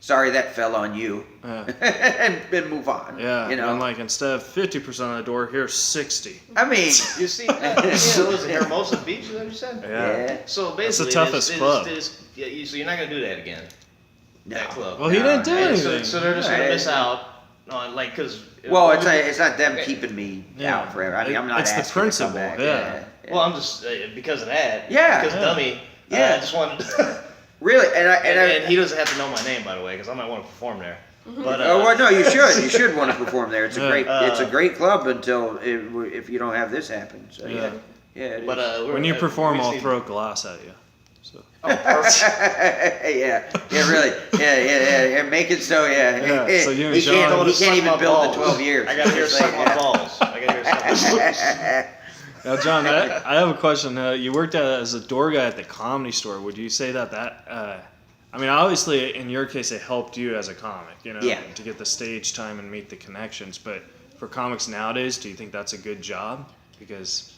Sorry that fell on you, and then move on. Yeah, you know, and like instead of 50% of the door, here's 60. I mean, You see, it was Hermosa Beach, is that what you said? yeah. So basically, That's the toughest club. So you're not gonna do that again. No. That club. Well, he didn't do no, anything. So they're just gonna Right. miss out on because. Well, it's not them keeping me Yeah. out forever. I mean, I'm not It's the asking principle, to come back. yeah. Well, I'm just because of that. Yeah. Because dummy. Yeah. I just wanted. Really, and he doesn't have to know my name, by the way, because I might want to perform there. But oh well, no, you should. You should want to perform there. It's a Yeah. it's a great club until if you don't have this happen. So Yeah. yeah, it is. But When you perform, I'll see- throw glass at you. So. Oh, perfect. yeah, really, yeah. Make it so, yeah. Yeah, so you and he John- can't Suck even my build balls. the 12 years. I gotta hear It's suck like, my balls. I gotta hear suck my balls. Now, John, I have a question. You worked as a door guy at the Comedy Store. Would you say that I mean, obviously, in your case, it helped you as a comic, you know, Yeah. to get the stage time and meet the connections. But for comics nowadays, do you think that's a good job? Because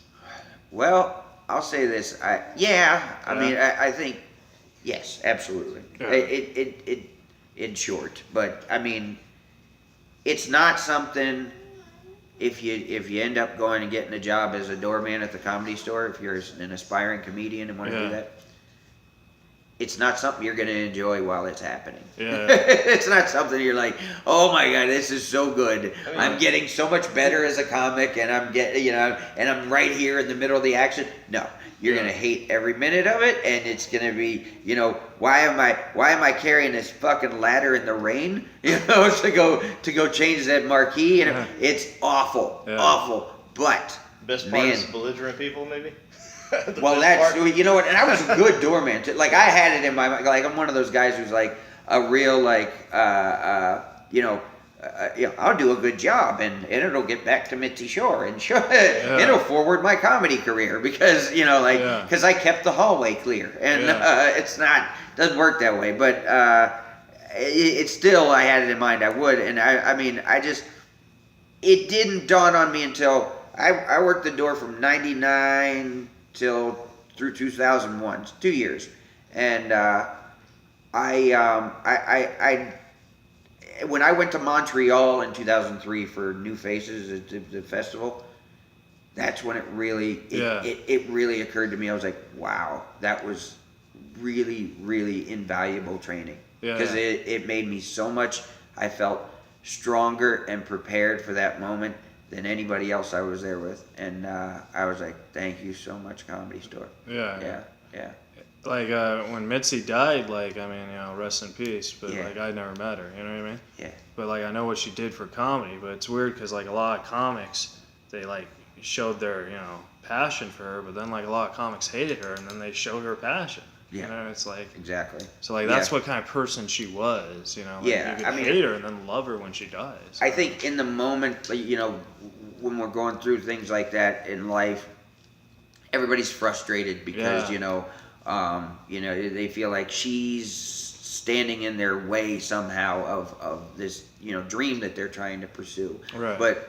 Well, I'll say this. I mean, Yeah. I think yes, absolutely. Yeah. It in short, but I mean, it's not something. If you end up going and getting a job as a doorman at the Comedy Store, if you're an aspiring comedian and want to Yeah. do that, it's not something you're going to enjoy while it's happening. Yeah. It's not something you're like, oh my god, this is so good. I mean, I'm getting so much better as a comic, and I'm getting, and I'm right here in the middle of the action. No, you're Yeah. going to hate every minute of it, and it's going to be, why am I carrying this fucking ladder in the rain, to go change that marquee, and Yeah. it's awful, Yeah. awful. But Best part man, is belligerent people, maybe. The well, best that's part- you know what, and I was a good doorman too. Like I had it in my mind. Like I'm one of those guys who's like a real like I'll do a good job and it'll get back to Mitzi Shore and it'll forward my comedy career because because I kept the hallway clear and doesn't work that way. But it's still I had it in mind I would, and I mean it didn't dawn on me until I worked the door from '99 till through 2001, 2 years, and when I went to Montreal in 2003 for New Faces at the festival, that's when it really occurred to me. I was like, wow, that was really, really invaluable training because it made me so much. I felt stronger and prepared for that moment than anybody else I was there with, and I was like, thank you so much, Comedy Store. Yeah. Like when Mitzi died, like, I mean, rest in peace, but Yeah. like I never met her, you know what I mean? Yeah. But like I know what she did for comedy, but it's weird because like a lot of comics, they like showed their passion for her, but then like a lot of comics hated her, and then they showed her passion. Yeah. It's like Exactly. so like that's what kind of person she was, Like, Yeah, you could I mean, hate her and then love her when she dies. I think in the moment, when we're going through things like that in life, everybody's frustrated because they feel like she's standing in their way somehow of this dream that they're trying to pursue. Right. But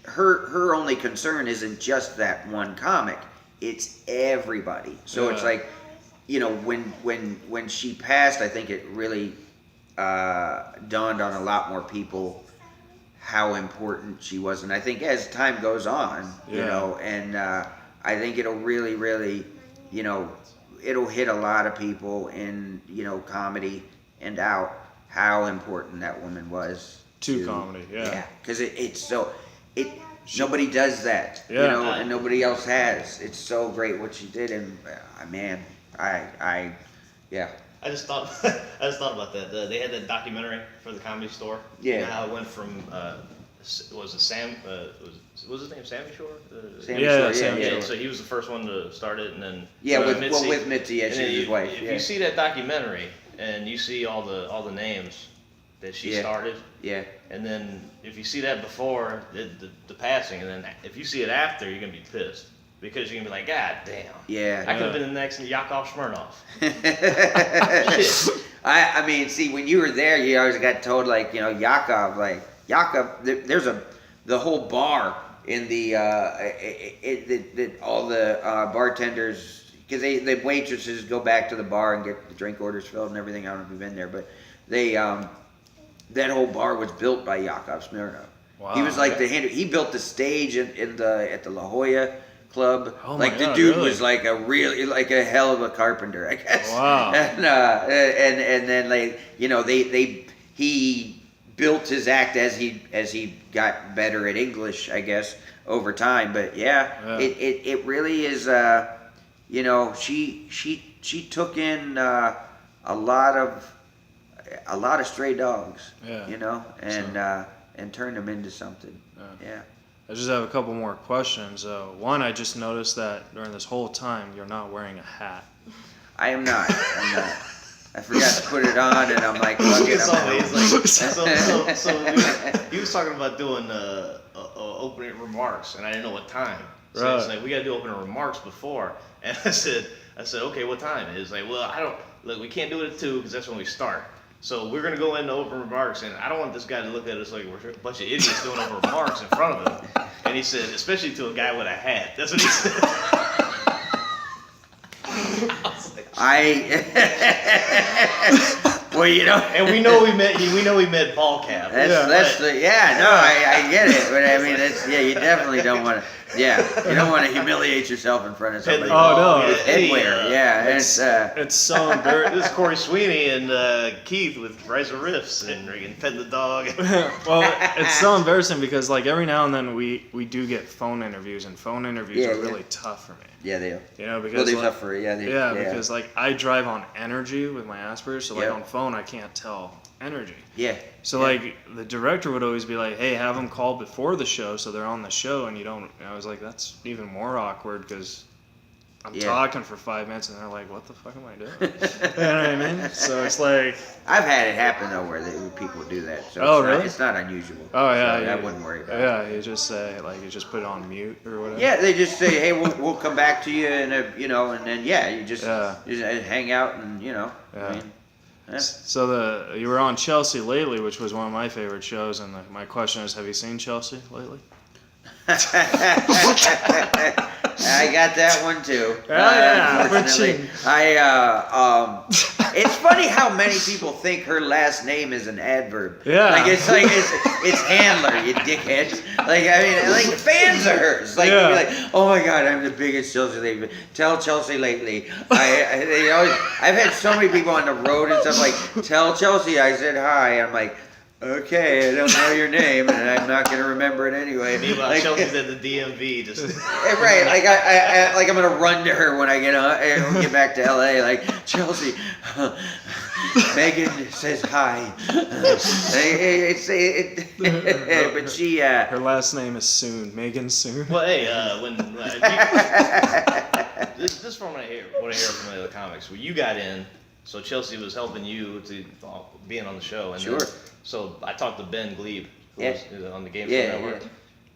her only concern isn't just that one comic; it's everybody. So it's like when she passed, I think it really dawned on a lot more people how important she was, and I think as time goes on, and I think it'll really, really, it'll hit a lot of people in comedy and out how important that woman was to comedy. Yeah. because nobody does that, and nobody else has. It's so great what she did, and man, I just thought about that. They had that documentary for the Comedy Store. Yeah. You know how it went from was it Sam? Was his name Sammy Shore? Sammy Yeah, Shore, Sammy yeah. Shore. So he was the first one to start it, and then with Mitzi. Mitzi, yeah, And she then was his wife. If Yeah. you see that documentary and you see all the names that she Yeah. started, Yeah. and then if you see that before the passing, and then if you see it after, you're gonna be pissed because you're gonna be like, God damn. Yeah. I could have been the next Yakov Smirnoff. Shit. I mean, see, when you were there, you always got told Yakov, there's the whole bar in the all the bartenders, because the waitresses go back to the bar and get the drink orders filled and everything. I don't know if you've been there, but they that whole bar was built by Yakov Smirnoff. Wow. He was like he built the stage at the La Jolla Club. Oh like my the God, dude really? was like a hell of a carpenter, I guess. Wow. And then he built his act as he got better at English, I guess, over time. But yeah. It really is. She took in a lot of stray dogs. Yeah. And turned them into something. Yeah. I just have a couple more questions. One, I just noticed that during this whole time, you're not wearing a hat. I am not. I forgot to put it on, and I'm like, fuck it. He was talking about doing opening remarks, and I didn't know what time. So Right. it's like, we got to do opening remarks before. And I said, okay, what time? And it's like, well, we can't do it at 2 because that's when we start. So we're going to go into open remarks, and I don't want this guy to look at us like we're a bunch of idiots doing open remarks in front of him. And he said, especially to a guy with a hat. That's what he said. Well, and we know we meant ball cap. I get it, but I mean, you definitely don't want to. Yeah, you don't want to humiliate yourself in front of somebody. Oh, no. Headwear, It's so embarrassing. This is Corey Sweeney and Keith with Reza Riffs and Pet the Dog. Well, it's so embarrassing because every now and then we do get phone interviews, and phone interviews are really tough for me. Yeah, they are. Because they're tough for because I drive on energy with my Asperger's, so on phone I can't tell energy. Yeah. So the director would always be like, "Hey, have them call before the show, so they're on the show." And you don't. And I was like, "That's even more awkward because I'm talking for 5 minutes, and they're like, what the fuck am I doing?" You know what I mean? So it's like I've had it happen though where people do that. So it's not unusual. Oh yeah, so I wouldn't worry about it. Yeah, you just say you just put it on mute or whatever. Yeah, they just say, "Hey, we'll come back to you," and and then you just hang out and Yeah. I mean, yeah. So you were on Chelsea lately, which was one of my favorite shows, and my question is, have you seen Chelsea lately? I got that one too. Unfortunately. It's funny how many people think her last name is an adverb. Yeah. It's Handler, you dickhead. Fans of hers. You'd be like, "Oh my God, I'm the biggest Chelsea fan. Tell Chelsea lately." I've had so many people on the road and stuff like, "Tell Chelsea I said hi." I'm like, "Okay, I don't know your name, and I'm not gonna remember it anyway." Meanwhile, Chelsea's at the DMV, just right. I'm gonna run to her when I get back to LA. Like, "Chelsea, Megan says hi." But she. Her last name is Soon. Megan Soon. Well, hey, this is from what I hear from the other comics. When you got in, so Chelsea was helping you to being on the show, and sure. So I talked to Ben Glebe, who was on the Game Show Network,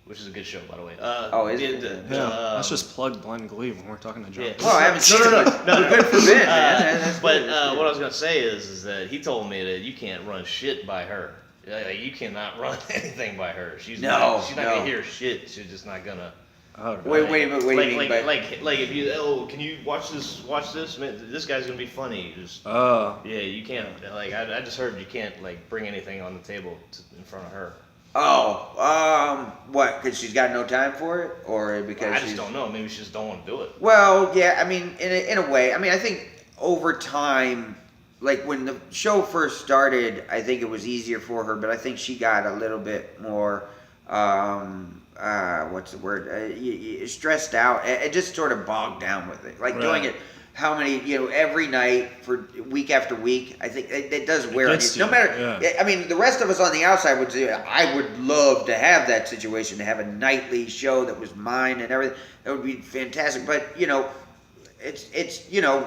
which is a good show, by the way. Let's just plug Glenn Glebe when we're talking to John. Yeah. Oh, I haven't seen it. No. Good for Ben, man. But what I was gonna say is that he told me that you can't run shit by her. You cannot run anything by her. She's not gonna hear shit. She's just not gonna. Oh, right. Wait a minute. What do you mean by? Like if you can you watch this? Man, this guy's gonna be funny. Just you can't. I just heard you can't bring anything on the table in front of her. Oh, what? Because she's got no time for it, or because I just don't know. Maybe she just don't want to do it. Well, yeah. I mean, in a way. I mean, I think over time, when the show first started, I think it was easier for her, but I think she got a little bit more. What's the word? Stressed out. It just sort of bogged down with it. Doing it. How many, every night for week after week, I think it does wear on you. No matter, I mean, the rest of us on the outside would say, I would love to have that situation, to have a nightly show that was mine and everything. That would be fantastic. But, it's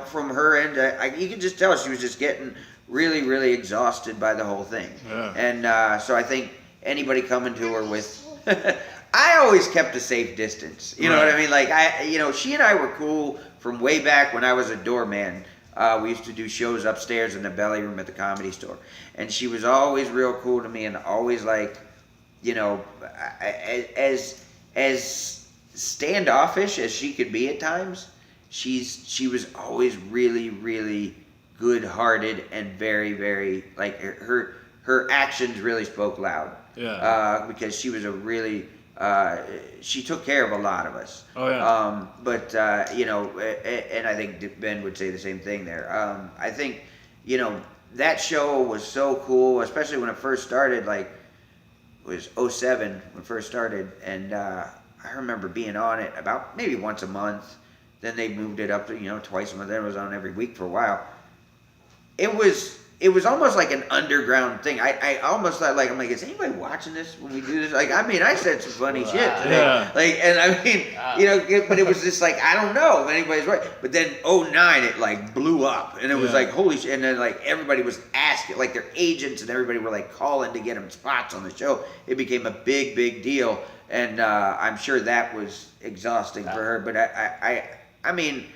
from her end, you can just tell she was just getting really, really exhausted by the whole thing. Yeah. And so I think anybody coming to her with, I always kept a safe distance. You know what I mean? She and I were cool from way back when I was a doorman. We used to do shows upstairs in the belly room at the Comedy Store, and she was always real cool to me, and always like, you know, as standoffish as she could be at times. She was always really, really good-hearted and very, very, like, her actions really spoke loud. Yeah. Because she was a really, she took care of a lot of us. Oh yeah. But you know, and I think Ben would say the same thing there. I think, you know, that show was so cool, especially when it first started. Like, it was 2007 when it first started, and I remember being on it about maybe once a month. Then they moved it up to, you know, twice a month. Then it was on every week for a while. It was almost like an underground thing. I almost thought, like, I'm like, is anybody watching this when we do this? Like, I mean, I said some funny shit today. Yeah. Like, and I mean, you know, but it was just like, I don't know if anybody's right. But then 2009, it like blew up, and it was like, holy shit. And then like everybody was asking, like their agents and everybody were like calling to get them spots on the show. It became a big, big deal, and I'm sure that was exhausting for her. But I mean,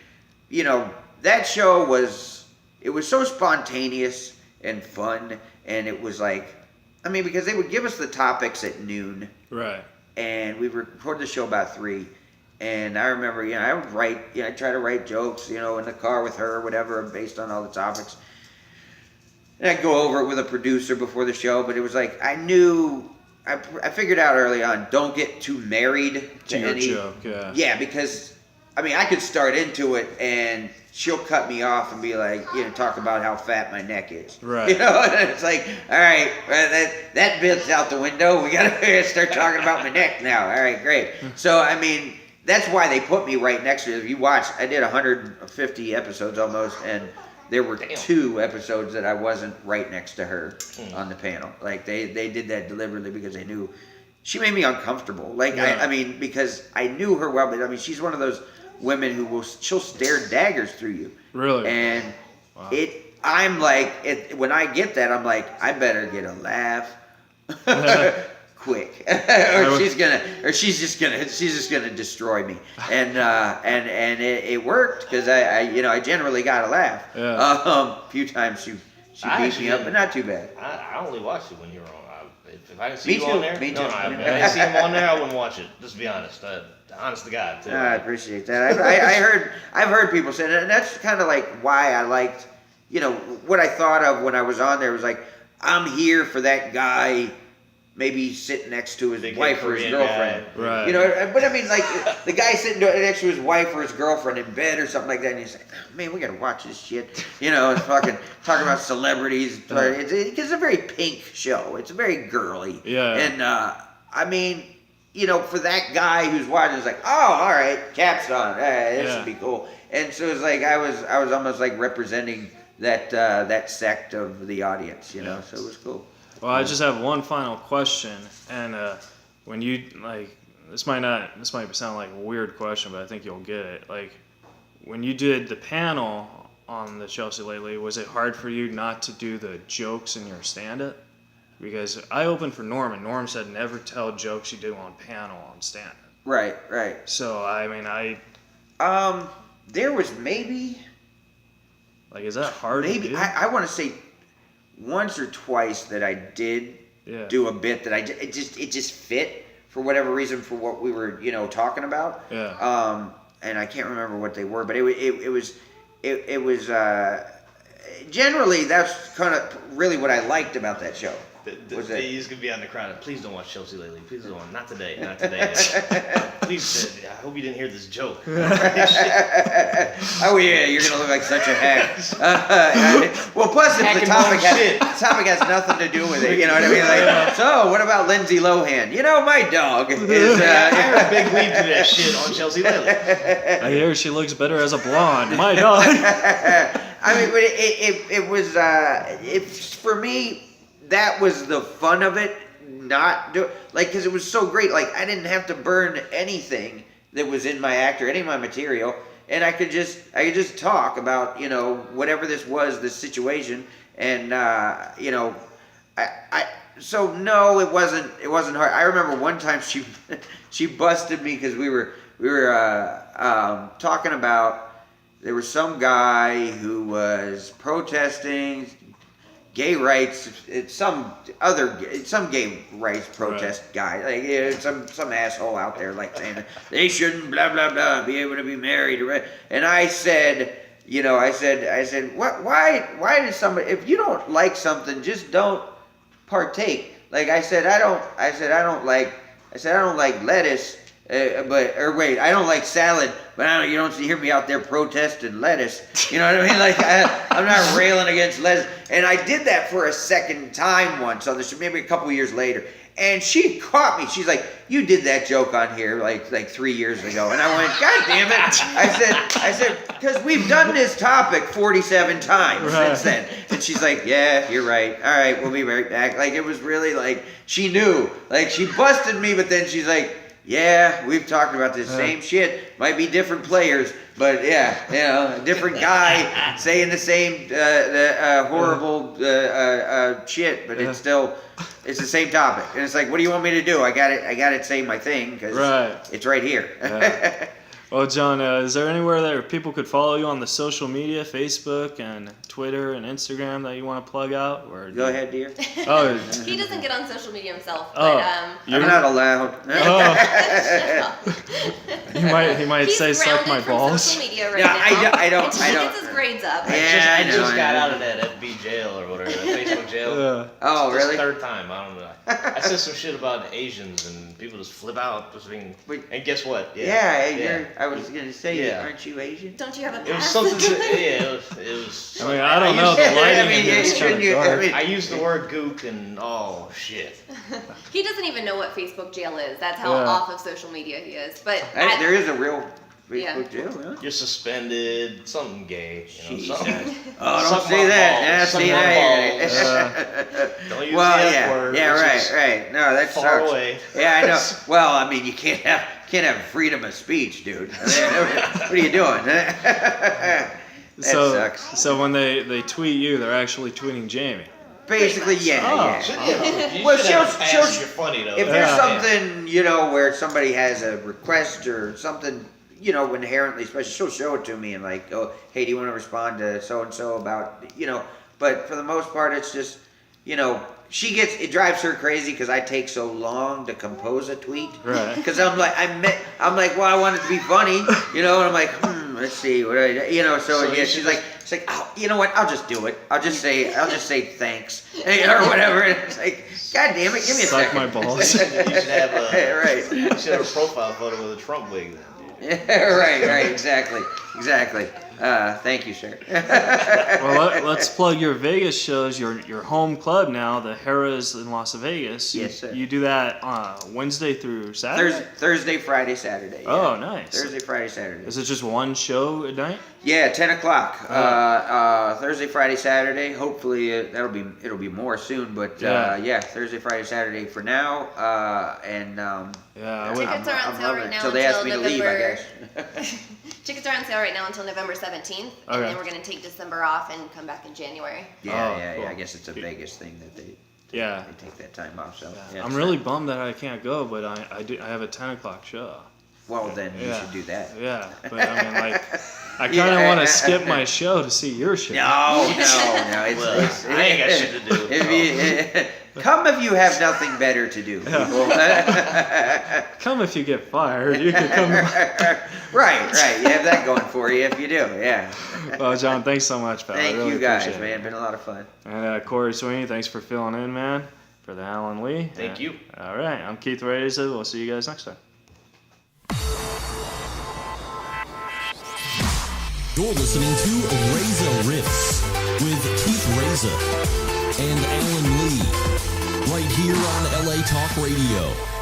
you know, that show was so spontaneous and fun, and it was like, I mean, because they would give us the topics at noon, Right. and we record the show about 3, and I remember, you know, I would write, you know, I try to write jokes, you know, in the car with her or whatever, based on all the topics, and I'd go over it with a producer before the show, but it was like, I figured out early on, don't get too married To your joke, yeah. Yeah, because, I mean, I could start into it, and she'll cut me off and be like, you know, talk about how fat my neck is. Right. You know, and it's like, all right, that bit's out the window. We gotta start talking about my neck now. All right, great. So, I mean, that's why they put me right next to her. If you watch, I did 150 episodes almost, and there were 2 episodes that I wasn't right next to her on the panel. Like, they did that deliberately because they knew she made me uncomfortable. Like, Yeah. I mean, because I knew her well, but I mean, she's one of those women who she'll stare daggers through you. Really? And Wow. I'm like, when I get that, I'm like, I better get a laugh quick, or she's just gonna destroy me. And it worked, because I generally got a laugh. Yeah. A few times she I beat me actually up, but not too bad. I only watched it when you were on. If I didn't see Me you too, on there, me no, too. if I didn't see him on there, I wouldn't watch it. Just to be honest. Honest to God, too. I appreciate that. I've heard people say that, and that's kind of like why I liked, you know, what I thought of when I was on there was like, I'm here for that guy, maybe sitting next to his Big wife or his Korean girlfriend. guy. Right. You know, but I mean, like, the guy sitting next to his wife or his girlfriend in bed or something like that, and you say, oh, man, we gotta watch this shit. You know, and fucking talking about celebrities. It's a very pink show. It's very girly. Yeah. And, I mean, you know, for that guy who's watching, it's like, oh, all right, Cap's on. This should be cool. And so it's like I was almost like representing that sect of the audience, you know. So it was cool. Well, I just have one final question, and when you, like, this might sound like a weird question, but I think you'll get it. Like, when you did the panel on the Chelsea Lately, was it hard for you not to do the jokes in your stand-up? Because I opened for Norm, and Norm said never tell jokes you do on panel on stand-up. Right. So, I mean, There was maybe is that hard to do? I want to say once or twice that I did do a bit that it just fit for whatever reason for what we were, you know, talking about. Yeah. And I can't remember what they were, but it was generally that's kind of really what I liked about that show. He's gonna be on the crowd. Please don't watch Chelsea Lately. Please don't. Not today. Please. I hope you didn't hear this joke. Oh yeah, you're gonna look like such a hack. Well, plus if the topic has nothing to do with it, you know what I mean? Like, so what about Lindsay Lohan? You know, my dog is. I heard Big Lee do that shit on Chelsea Lately. I hear she looks better as a blonde. My dog. I mean, but it was for me. That was the fun of it, because it was so great. Like, I didn't have to burn anything that was in my act or any of my material, and I could just talk about, you know, whatever this situation, and you know, so no, it wasn't hard. I remember one time she busted me because we were talking about, there was some guy who was protesting gay rights. It's some gay rights protest guy. Like some asshole out there like saying they shouldn't blah blah blah be able to be married. And I said, I said, what? Why did somebody? If you don't like something, just don't partake. Like I said, I don't like lettuce. I don't like salad, but you don't hear me out there protesting lettuce. You know what I mean? Like I'm not railing against lettuce. And I did that for a second time once on the show, maybe a couple years later. And she caught me. She's like, "You did that joke on here like 3 years ago." And I went, "God damn it!" I said, because we've done this topic 47 times since then. And she's like, "Yeah, you're right. All right, we'll be right back." Like it was really like she knew. Like she busted me, but then she's like, "Yeah, we've talked about the same shit. Might be different players, but yeah, a different guy saying the same horrible shit, but it's the same topic." And it's like, what do you want me to do? I got it. Say my thing because it's right here. Yeah. Well, John, is there anywhere that people could follow you on the social media, Facebook and Twitter and Instagram that you want to plug out? Or Go ahead, dear. Oh, He doesn't get on social media himself, Oh. but I'm not allowed. He might he's say suck my grounded from balls. social media right Yeah, now. I don't. Until he gets his grades up. Yeah, I I know, just I got know. out of that FB jail or whatever, that Facebook jail. Yeah. Oh, This really? third time, I don't know. I said some shit about Asians and people just flip out. Wait. And guess what? I was gonna say, Yeah. aren't you Asian? Don't you have a It was pass? something. It was. I mean, I don't know. The lighting in here is shouldn't kind you- of I dark. mean- I used the word gook and oh shit. He doesn't even know what Facebook jail is. That's how Yeah. off of social media he is. But There is a real Yeah. Facebook jail, huh? You're suspended. Something gay. Jesus. Something. Oh, don't Suck say my that. balls. Yeah, Suck see my that. Don't use Well, the F yeah, word. yeah, which is right. No, that's Far sucks. away. Yeah, I know. Well, I mean, you can't have freedom of speech, dude. I mean, what are you doing? That sucks. So when they tweet you, they're actually tweeting Jamie. Basically, yeah, Oh. yeah. You Well, should have a she'll- pass she'll- if you're funny though. If there's Yeah. something, where somebody has a request or something, inherently special, she'll show it to me and like, oh, hey, do you want to respond to so and so about, but for the most part, it's just, it drives her crazy because I take so long to compose a tweet. Right. Because I'm like, well, I want it to be funny, and I'm like, let's see, what so yeah, she's like, oh, you know what? I'll just do it. I'll just say thanks, or whatever. And it's like, God damn it, give me a Suck second. my balls. You should have a Right. You should have a profile photo with a Trump wig then. Yeah, right, exactly. Thank you, sir. Well, let's plug your Vegas shows. Your home club now, the Harrah's in Las Vegas. Yes, sir. You do that Wednesday through Saturday. Thursday, Friday, Saturday. Yeah. Oh, nice. Thursday, Friday, Saturday. Is it just one show a night? Yeah, 10 o'clock. Thursday, Friday, Saturday. Hopefully it'll be more soon, but Yeah. Thursday, Friday, Saturday for now. Yeah, I would. Tickets are on sale loving right it. now Till they ask me until to leave, I November. guess. Tickets are on sale right now until November 17th, and Okay. then we're gonna take December off and come back in January. Yeah, Oh, yeah. cool. I guess it's a Vegas thing that they Yeah. take that time off. So yeah, I'm it's really not- bummed that I can't go, but I have a 10 o'clock show. Well, then you Yeah. should do that. Yeah, but I mean, like, I kind of Yeah. want to skip my show to see your show. No. Well, I ain't got shit to do. Come if you have nothing better to do, people. Come if you get fired. You can come. Right. You have that going for you if you do. Yeah. Well, John, thanks so much, pal. I Thank really you guys, appreciate it. man. Been a lot of fun. And Corey Sweeney, thanks for filling in, man, for the Alan Lee. Thank you. All right, I'm Keith Reza. We'll see you guys next time. You're listening to Reza Riffs with Keith Reza and Alan Lee, right here on LA Talk Radio.